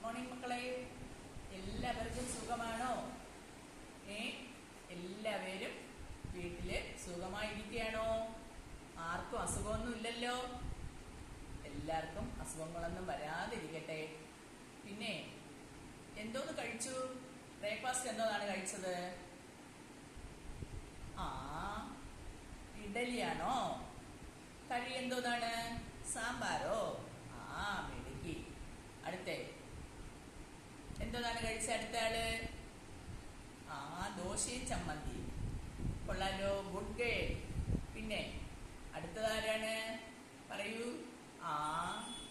Morning മക്കളെ, എല്ലാവർക്കും സുഖമാണോ? എല്ലാവരും വീട്ടില് സുഖമായിരിക്കുകയാണോ? ആർക്കും അസുഖമൊന്നും ഇല്ലല്ലോ. എല്ലാവർക്കും അസുഖങ്ങളൊന്നും വരാതിരിക്കട്ടെ. പിന്നെ എന്തോന്ന് കഴിച്ചു? ബ്രേക്ക്ഫാസ്റ്റ് എന്തോന്നാണ് കഴിച്ചത്? ഇഡലിയാണോ? കറി എന്തോന്നാണ്? സാമ്പാറോ? മെടുക്കി. അടുത്തേ എന്തോന്നാണ് കഴിച്ച? അടുത്ത ആള് ദോശയും ചമ്മന്തി. കൊള്ളാലോ, ഗുഡ് ഗേൾ. പിന്നെ അടുത്തതാരാണ്? പറയൂ.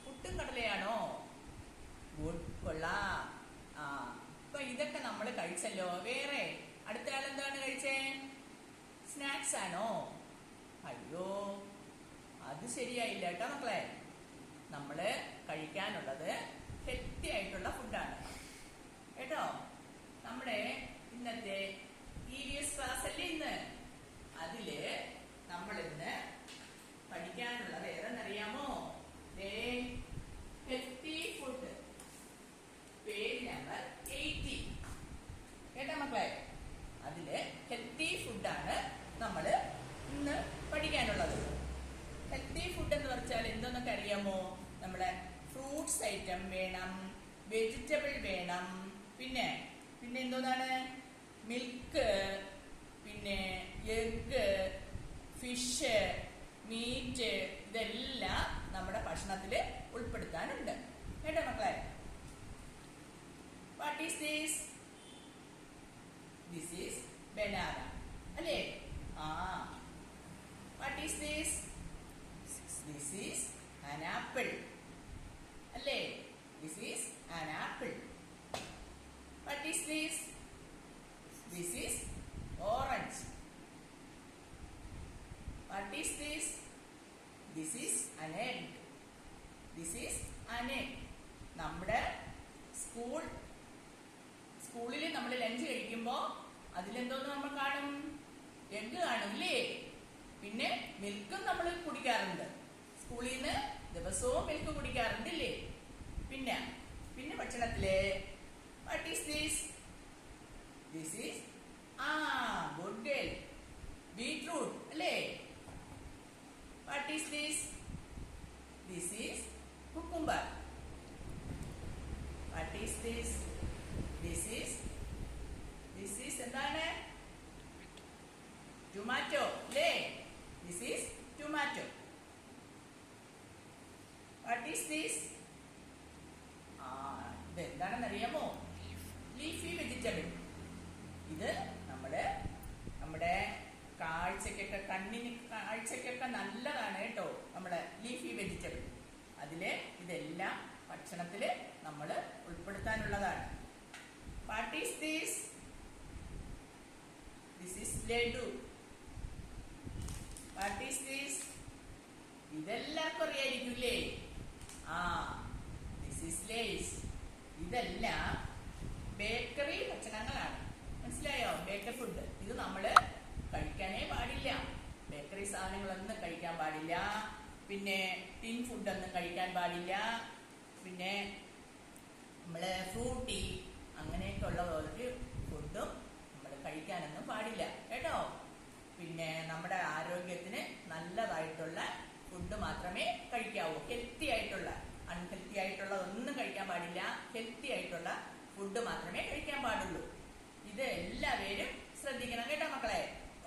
പുട്ടും കടലയാണോ? ഗുഡ്, കൊള്ളാം. ഇപ്പൊ ഇതൊക്കെ നമ്മൾ കഴിച്ചല്ലോ. വേറെ അടുത്ത ആൾ എന്താണ് കഴിച്ചേ? സ്നാക്സ് ആണോ? അയ്യോ, അത് ശരിയായില്ല കേട്ടോ മക്കളെ. നമ്മള് കഴിക്കാനുള്ളത് ഹെൽത്തി ആയിട്ടുള്ള ഫുഡാണ് കേട്ടോ. നമ്മുടെ ഇന്നത്തെ EVS ക്ലാസ് അല്ലേ ഇന്ന്? അതില് നമ്മൾ ഇന്ന് പഠിക്കാനുള്ളത് ഏതെന്നറിയാമോ? ഹെൽത്തി ഫുഡ്, പേജ് നമ്പർ 80 കേട്ടോ മക്കളെ. അതില് ഹെൽത്തി ഫുഡാണ് നമ്മള് ഇന്ന് പഠിക്കാനുള്ളത്. ഹെൽത്തി ഫുഡ് എന്ന് പറഞ്ഞാൽ എന്തെന്നൊക്കെ അറിയാമോ? നമ്മുടെ ഫ്രൂട്ട്സ് ഐറ്റം വേണം, വെജിറ്റബിൾ വേണം, പിന്നെ എന്തോന്നാണ്? മിൽക്ക്, പിന്നെ എഗ്, ഫിഷ്, മീറ്റ്, ഇതെല്ലാം നമ്മുടെ ഭക്ഷണത്തിൽ ഉൾപ്പെടുത്താനുണ്ട് കേട്ടോ മക്കളെ. What is this? This is banana അല്ലേ? What is this? This is an apple അല്ലേ? This is an apple. What is this? This is orange. What is this? This is an egg. This is an egg. നമ്മുടെ സ്കൂളിൽ നമ്മൾ lunch കഴിക്കുമ്പോ അതിലെന്തോന്ന് നമ്മൾ കാണും? Egg കാണും അല്ലേ? പിന്നെ മിൽക്കും നമ്മൾ കുടിക്കാറുണ്ട്. സ്കൂളിൽ നിന്ന് ദിവസവും മിൽക്ക് കുടിക്കാറുണ്ടല്ലേ? പിന്നെ ഭക്ഷണത്തില് what is this? This is good girl, beetroot അല്ലേ? What is this? This is cucumber. What is this? This is എന്താണ്? ടൊമാറ്റോ അല്ലേ? This is tomato. What is this? ഇത് എന്താണെന്ന് അറിയാമോ? Leafy vegetable. ഇത് നമ്മുടെ കാഴ്ചക്കൊക്കെ നല്ലതാണ് കേട്ടോ, നമ്മുടെ ലീഫി വെജിറ്റബിൾ. അതില് ഇതെല്ലാം ഭക്ഷണത്തില് നമ്മൾ ഉൾപ്പെടുത്താനുള്ളതാണ്. What is this? This is laddu. What is this? ഇതെല്ലാവർക്കും അറിയായിരിക്കൂല്ലേ? This is Lay's. ഇതെല്ലാം ബേക്കറി ഭക്ഷണങ്ങളാണ്. മനസ്സിലായോ? Bakery food. ഇത് നമ്മള് കഴിക്കാനേ പാടില്ല. ബേക്കറി സാധനങ്ങളൊന്നും കഴിക്കാൻ പാടില്ല. പിന്നെ ടിൻ ഫുഡൊന്നും കഴിക്കാൻ പാടില്ല. പിന്നെ നമ്മള് ഫ്രൂട്ടി അങ്ങനെയൊക്കെ ഉള്ള ഒരു ഫുഡും നമ്മൾ കഴിക്കാനൊന്നും പാടില്ല കേട്ടോ. പിന്നെ നമ്മുടെ ആരോഗ്യത്തിന് നല്ലതായിട്ടുള്ള ഫുഡ് മാത്രമേ കഴിക്കാവൂ. ഹെൽത്തി ആയിട്ടുള്ള, അൺഹെൽത്തി ആയിട്ടുള്ള ഒന്നും കഴിക്കാൻ പാടില്ല. ഹെൽത്തി ആയിട്ടുള്ള ഫുഡ് മാത്രമേ കഴിക്കാൻ പാടുള്ളൂ. ഇത് എല്ലാവരും ശ്രദ്ധിക്കണം കേട്ടോ മക്കളെ.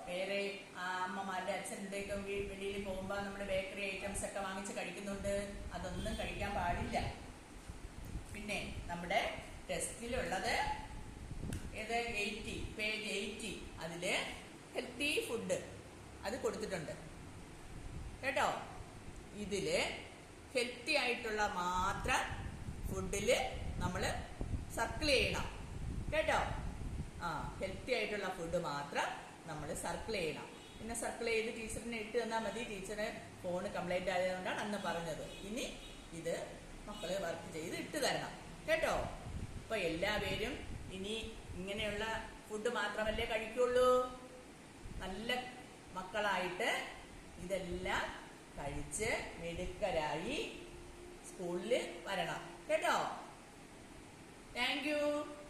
വേറെ അമ്മമാരുടെ അച്ഛൻ്റെയൊക്കെ വെളിയിൽ പോകുമ്പോൾ നമ്മുടെ ബേക്കറി ഐറ്റംസ് ഒക്കെ വാങ്ങിച്ച് കഴിക്കുന്നുണ്ട്. അതൊന്നും കഴിക്കാൻ പാടില്ല. പിന്നെ നമ്മുടെ ടെസ്റ്റിലുള്ളത് ഏത്? 80, പേജ് 80. അതില് ഹെൽത്തി ഫുഡ് അത് കൊടുത്തിട്ടുണ്ട് കേട്ടോ. ഇതില് ഹെൽത്തി ആയിട്ടുള്ള മാത്രം ഫുഡില് നമ്മൾ സർക്കിൾ ചെയ്യണം കേട്ടോ. ഹെൽത്തി ആയിട്ടുള്ള ഫുഡ് മാത്രം നമ്മൾ സർക്കിൾ ചെയ്യണം. പിന്നെ സർക്കിൾ ചെയ്ത് ടീച്ചറിനെ ഇട്ട് തന്നാൽ മതി. ടീച്ചറ് ഫോൺ കംപ്ലൈന്റ് ആയതുകൊണ്ടാണ് അന്ന് പറഞ്ഞത്. ഇനി ഇത് മക്കള് വർക്ക് ചെയ്ത് ഇട്ട് തരണം കേട്ടോ. അപ്പൊ എല്ലാവരും ഇനി ഇങ്ങനെയുള്ള ഫുഡ് മാത്രമല്ലേ കഴിക്കുള്ളൂ. നല്ല മക്കളായിട്ട് ഇതെല്ലാം കഴിച്ച് മിടുക്കരായി സ്കൂളിൽ വരണം കേട്ടോ. Thank you.